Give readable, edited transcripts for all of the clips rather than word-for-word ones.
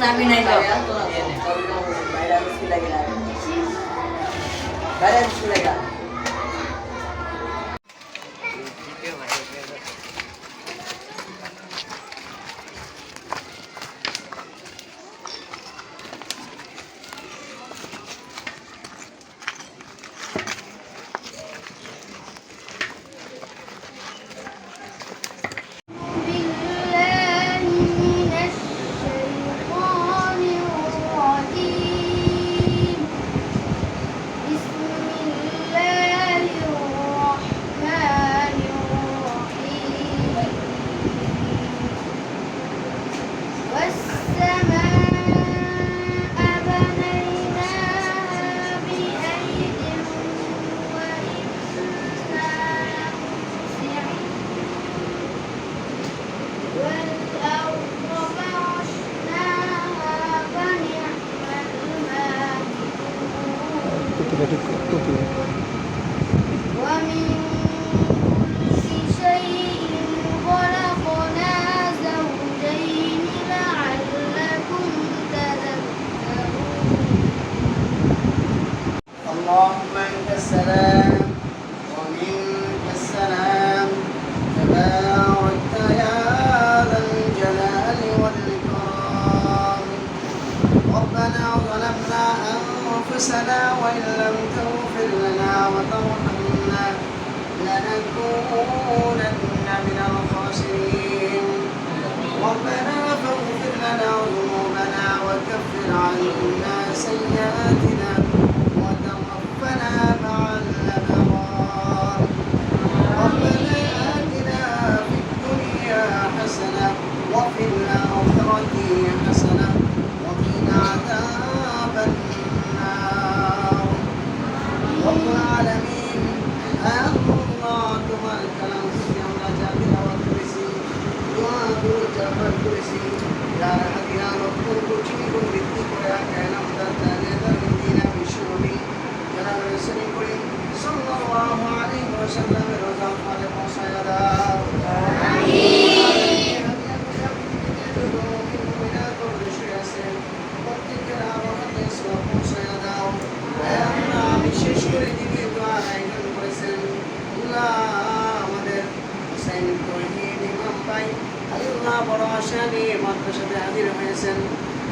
চাবি নাই তো اللهم انت السلام ومنك السلام تباركت يا ذا الجلال والاكرام ربنا ظلمنا انفسنا وان لم تغفر لنا وترحمنا لنكونن من الخاسرين ربنا فاغفر لنا ذنوبنا وكفر عنا سيئاتنا وتوفنا مع الأبرار ربنا آتنا في الدنيا حسنة وفي الآخرة حسنة وقنا عذاب النار رب العالمين الله تبارك لنا جابر والكرسي دعاء جابر الكرسي يا رحمتنا رب الكرسي بالذكر يا كلام دردنا مدينة بشربي جناب رسول كريم صلى الله عليه وسلم رضا خالق وسيدا آمين বিশেষ করে দিদি দোয়া আয়োজন করেছেন আমাদের হুসাইন তৌহিদ ইমাম ভাই আল্লাহ বড় আশা নিয়ে মাদ্রাসাতে হাজির হয়েছেন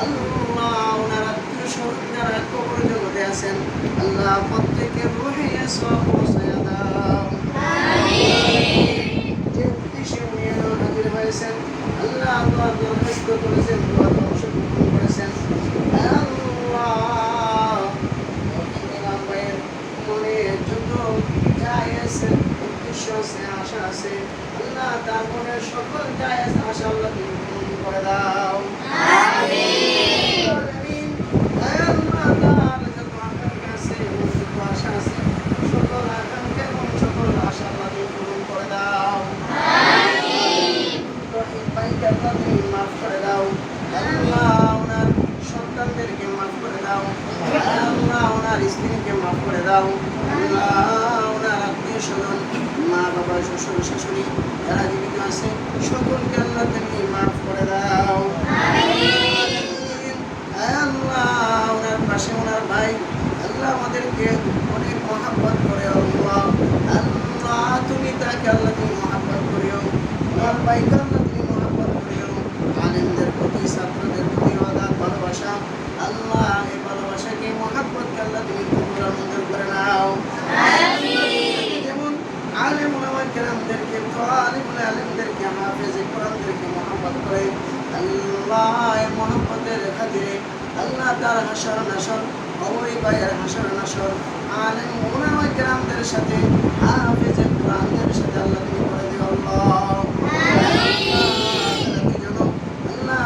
আল্লাহ ওনার আত্মীয় স্বজন যারা কবর জগতে আছেন আল্লাহ প্রত্যেকের রুহে সওয়াব পৌঁছায়া দাও যে উদ্দেশ্যে উনি হাজির হয়েছেন আল্লাহ দোয়া দরখাস্ত করেছেন দোয়া অংশগ্রহণ করেছেন আল্লাহ ইমাম ভাইয়ের মনে যত জায়েজ উদ্দেশ্য আছে আশা আছে আল্লাহ তার মনের সকল জায়েজ আশা আল্লাহ তুমি পূরণ করে দাও আমিন আল্লাহ তার যত আকাঙ্ক্ষা আছে যত আশা আছে সকল আকাঙ্ক্ষা এবং সকল আশা আল্লাহ তুমি পূরণ করে দাও রহিম ভাইকে আল্লাহ তুমি মাফ করে দাও আল্লাহ ওনার সন্তানদেরকে মাফ করে দাও আল্লাহ ওনার স্ত্রীকে মাফ করে দাও আল্লাহ ওনার আত্মীয় স্বজন মা বাবা শ্বশুর শাশুড়ি যারা জীবিত আছে সকলকে আল্লাহ তুমি মাফ করে দাও আল্লাহ ওনার পাশে ওনার ভাই আল্লাহ আমাদেরকে অনেক মহাব্বত করে আল্লাহ আল্লাহ তুমি তাকে আল্লাহ তুমি মহাব্বত করিও ওনার ভাইকে আল্লাহ তুমি মহাব্বত করিও আলেমদের প্রতি ছাত্রদের প্রতি অগাধ ভালোবাসা আল্লাহ এই ভালোবাসাকে মহাব্বতকে আল্লাহ তুমি কবুল মঞ্জুর করে নাও যেমন আলেম ওলামা কেরামদেরকে তালিবুল আলেমদেরকে হাফেজ কোরআনদেরকে মহাব্বত করে আল্লাহ এই মহাব্বতের খাতিরে আল্লাহ তার হাসর নাসর ওই ভাইয়ের হাসর নাসর আলেম ওলামা কেরামদের সাথে হাফেজ কোরআনদের সাথে আল্লাহ তুমি করে দিও আল্লাহ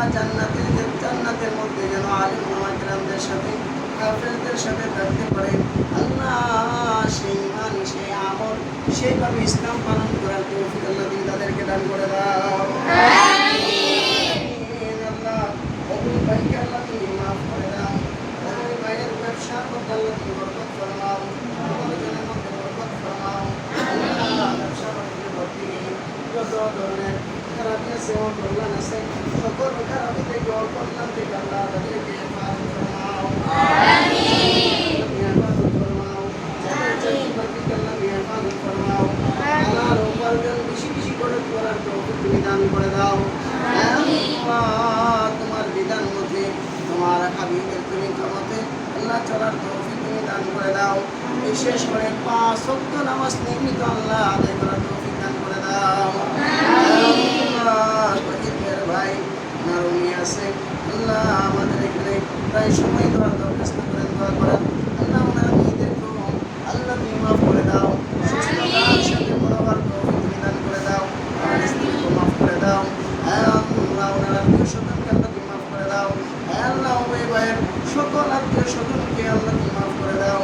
জান্নাতের মধ্যে যেন আলেম ওলামা কেরামদের সাথে হাফেজদের সাথে থাকতে পারে আল্লাহ সেই ইমান সেই আমল সেইভাবে ইসলাম পালন করার তৌফিক আল্লাহ তুমি তাদেরকে দান করে দাও আল্লাহ ওই ভাইকে আল্লাহ তুমি মাফ করে দাও ওই ভাইয়ের ব্যবসার মধ্যে আল্লাহ তুমি বরকত ফরমাও উপার্জনের মধ্যে বরকত ফরমাও আল্লাহ ব্যবসা বাণিজ্য ভর্তি যত ধরনের খারাপি আছে অকল্যাণ আছে সকল খারাপি থেকে অকল্যাণ থেকে আল্লাহ তাদেরকে হেফাজত ফরমাও হেফাজত ফরমাও যাদের চাকরি বাকরিকে আল্লাহ হেফাজত ফরমাও আল্লাহ উপার্জন বেশি বেশি করে করার তৌফিক তুমি দান করে দাও আল্লাহ তোমার বিধান মতে তোমার হাবিবের তরিকা মতে আল্লাহ চলার তৌফিক তুমি দান করে দাও বিশেষ করে 5 ওয়াক্ত নামাজ নিয়মিত আল্লাহ আদায় করার তৌফিক দান করে দাও আল্লাহ শহীদের ভাই নারুমি আছে আল্লাহ আমাদের এখানে প্রায় সময় দোয়া দরখাস্ত করেন দোয়া করেন আল্লাহ ওনার মেয়েদেরকেও আল্লাহ তুমি মাফ করে দাও সুস্থতার সাথে বড়বার তৌফিক তুমি দান করে দাও আর স্ত্রীকে মাফ করে দাও আল্লাহ ওনার আত্মীয় স্বজনকে আল্লাহ তুমি মাফ করে দাও আল্লাহ ওই ভাইয়ের সকল আত্মীয় স্বজনকে আল্লাহ তুমি মাফ করে দাও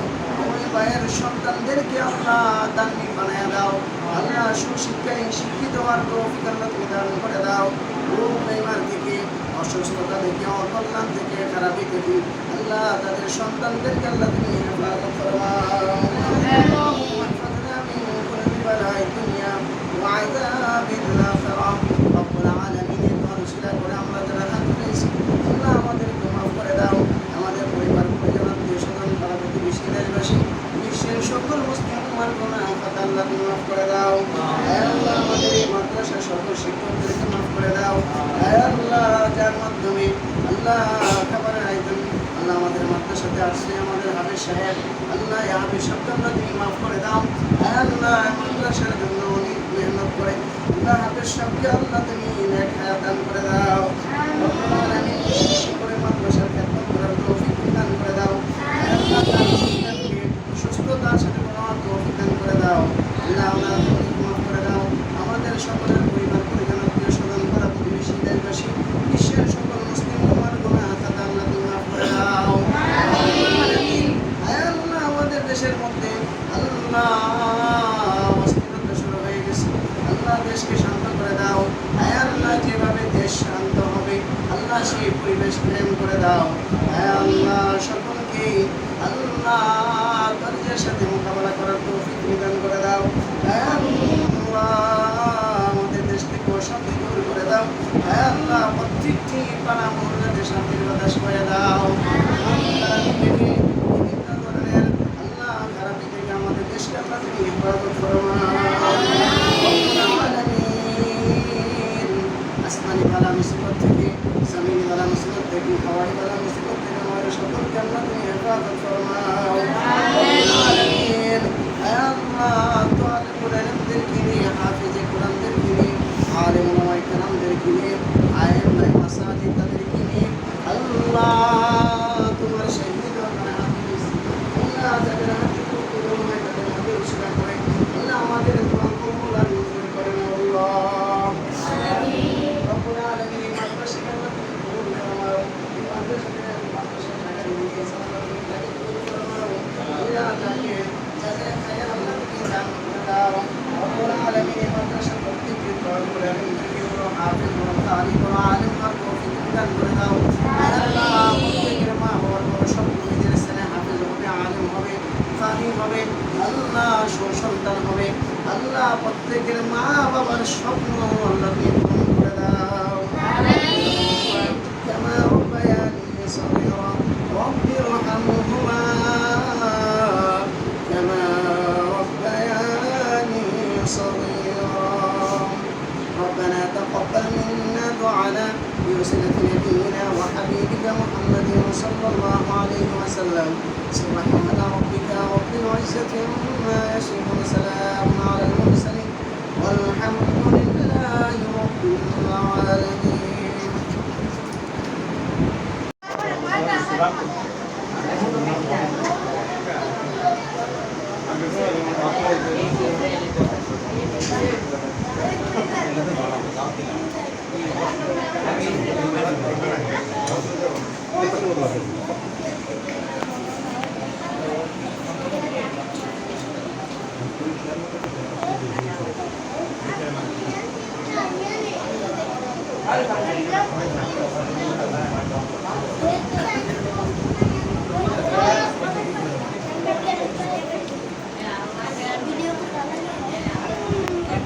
ওই ভাইয়ের সন্তানদেরকে আল্লাহ দাননি বানায় দাও আল্লাহ সুশিক্ষায় শিক্ষিত হওয়ার তৌফিক আল্লাহ তুমি দান করে দাও রোগ বেমার থেকে অসুস্থতা থেকে অকল্যাণ থেকে খারাপি থেকে আল্লাহ তাদের সন্তানদেরকে আল্লাহ তুমি হেফাজত ফরমাও আল্লাহুম্মা ইহফাযনা মিন কুল্লি বালা'id দুনিয়া ওয়া আযাবিল আখিরাহ রব্বুল আলামিনের দরজা করে আমরা যারা হাত তুলেছি আল্লাহ আমাদেরকে মাফ করে দাও আমাদের পরিবার পরিজন আত্মীয় স্বজন পাড়া প্রতিবেশী দেশবাসী বিশ্বের সকল মুসলিম উম্মার গুনাহ খাতা আল্লাহ তুমি মাফ করে দাও আল্লাহ আমাদের এই মাদ্রাসার সকল শিক্ষকদেরকে মাফ করে দাও আল্লাহ যার মাধ্যমে আল্লাহ খাবারের আয়োজন আল্লাহ আমাদের মাদ্রাসাতে আসছে আমাদের হাফেজ সাহেব আল্লাহ এই হাফেজ সাহেবকে আল্লাহ তুমি মাফ করে দাও আল্লাহ মাদ্রাসার জন্য অনেক মেহনত করে আল্লাহ হাফেজ সাহেবকে আল্লাহ তুমি নেক হায়াত দান করে দাও আমিন বিশেষ করে মাদ্রাসার খেদমত করার তৌফিক দান করে দাও আল্লাহ তার সন্তানকে সুস্থতার সাথে বড় তৌফিক দান করে দাও আল্লাহ আমরা মাফ করে দাও আমাদের সকলের পরিবার পরিজন আত্মীয় স্বজন পাড়া প্রতিবেশী দেশবাসী বিশ্বের সকল মুসলিম উম্মার গুনাহ খাতা আল্লাহ তুমি মাফ করে দাও আল্লাহ আমাদের দেশের মধ্যে আল্লাহ অস্থিরতা শুরু হয়ে গেছে আল্লাহ দেশকে শান্ত করে দাও আল্লাহ যেভাবে দেশ শান্ত হবে আল্লাহ সেই পরিবেশ প্রেম করে দাও আল্লাহ সকলকে আল্লাহ ধৈর্যের সাথে মোকাবেলা করার তৌফিক দান করে দাও আল্লাহ আমাদের দেশ থেকে অশান্তি দূর করে দাও আল্লাহ প্রত্যেকটি পাড়া মহল্লাতে শান্তির বাতাস করে দাও বিভিন্ন ধরনের আল্লাহ খারাপি থেকে আমাদের দেশকে আল্লাহ তুমি হেফাজত ফরমাও আসমানি বালা মুসিবত থেকে জমিনি বালা মুসিবত থেকে হাওয়াই বালা মুসিবত থেকে আমাদের সকলকে আল্লাহ তুমি হেফাজত ফরমাও আমিন আল্লাহ তাআলা ইলমদেরকে নিয়ে হাফেজে কোরআনদেরকে নিয়ে আলেম ওলামায়ে কেরামদেরকে নিয়ে আয়েমায়ে মাসাজিদ তাদেরকে নিয়ে আল্লাহ তোমার শহীদ হাফেজ আল্লাহ যাদের হাতে কবুল হয় তাদের হাতে উসরা করে আল্লাহ আমাদের দোয়া কবুল আর মঞ্জুর করেন আল্লাহ আমিন রব্বুল আলামিন মাদ্রাসাকে আল্লাহ তুমি কবুল ফরমাও মাদ্রাসাকে ঢাকা নিয়ে সালাম তাকে কবুল ফরমাও আল্লাহ তাকে যাদের খায়ের আল্লাহ তুমি দান করে দাও রব্বুল আলামিন মাদ্রাসা প্রত্যেককে দোয়া করে আমিনকে বড় হাফেজ বড় কারি বড় আলেম আর তৌফিক দান করে দাও আল্লাহ প্রত্যেকের মা বাবার বড় সব নিজের ছেলে হাফেজ হবে আলেম হবে কারি হবে আল্লাহ সন্তান হবে আল্লাহ প্রত্যেকের মা বাবার স্বপ্ন আল্লাহ তুমি পূরণ করে দাও كما ربياني صغيرا رب ارحمهما كما ربياني صغيرا ربنا تقبل منا دعانا بوسيلة نبينا وحبيبك محمد صلى الله عليه وسلم سبحان ربك رب العزة عما يصفون سلام على المرسلين والحمد لله رب العالمين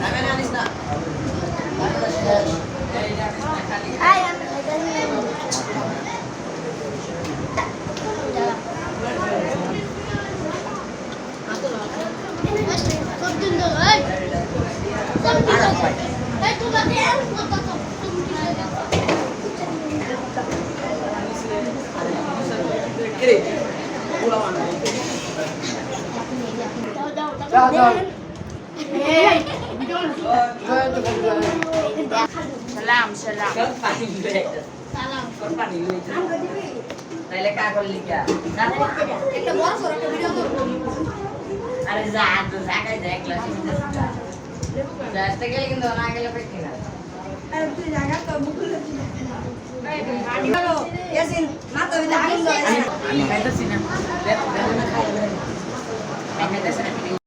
Amen, Anisna. Salam, salam. তাইলে কা করলি কা একটা বড় সর একটা ভিডিও করব আরে যা তো জায়গায় দেখ ক্লাস রাস্তা গেলে কিন্তু না গেলে পেটি না আরে তুই জায়গা তো মুকুল এই করো ইয়াসিন না তো আগুন ধরে আমি খাইতেছি না খাইতেছি না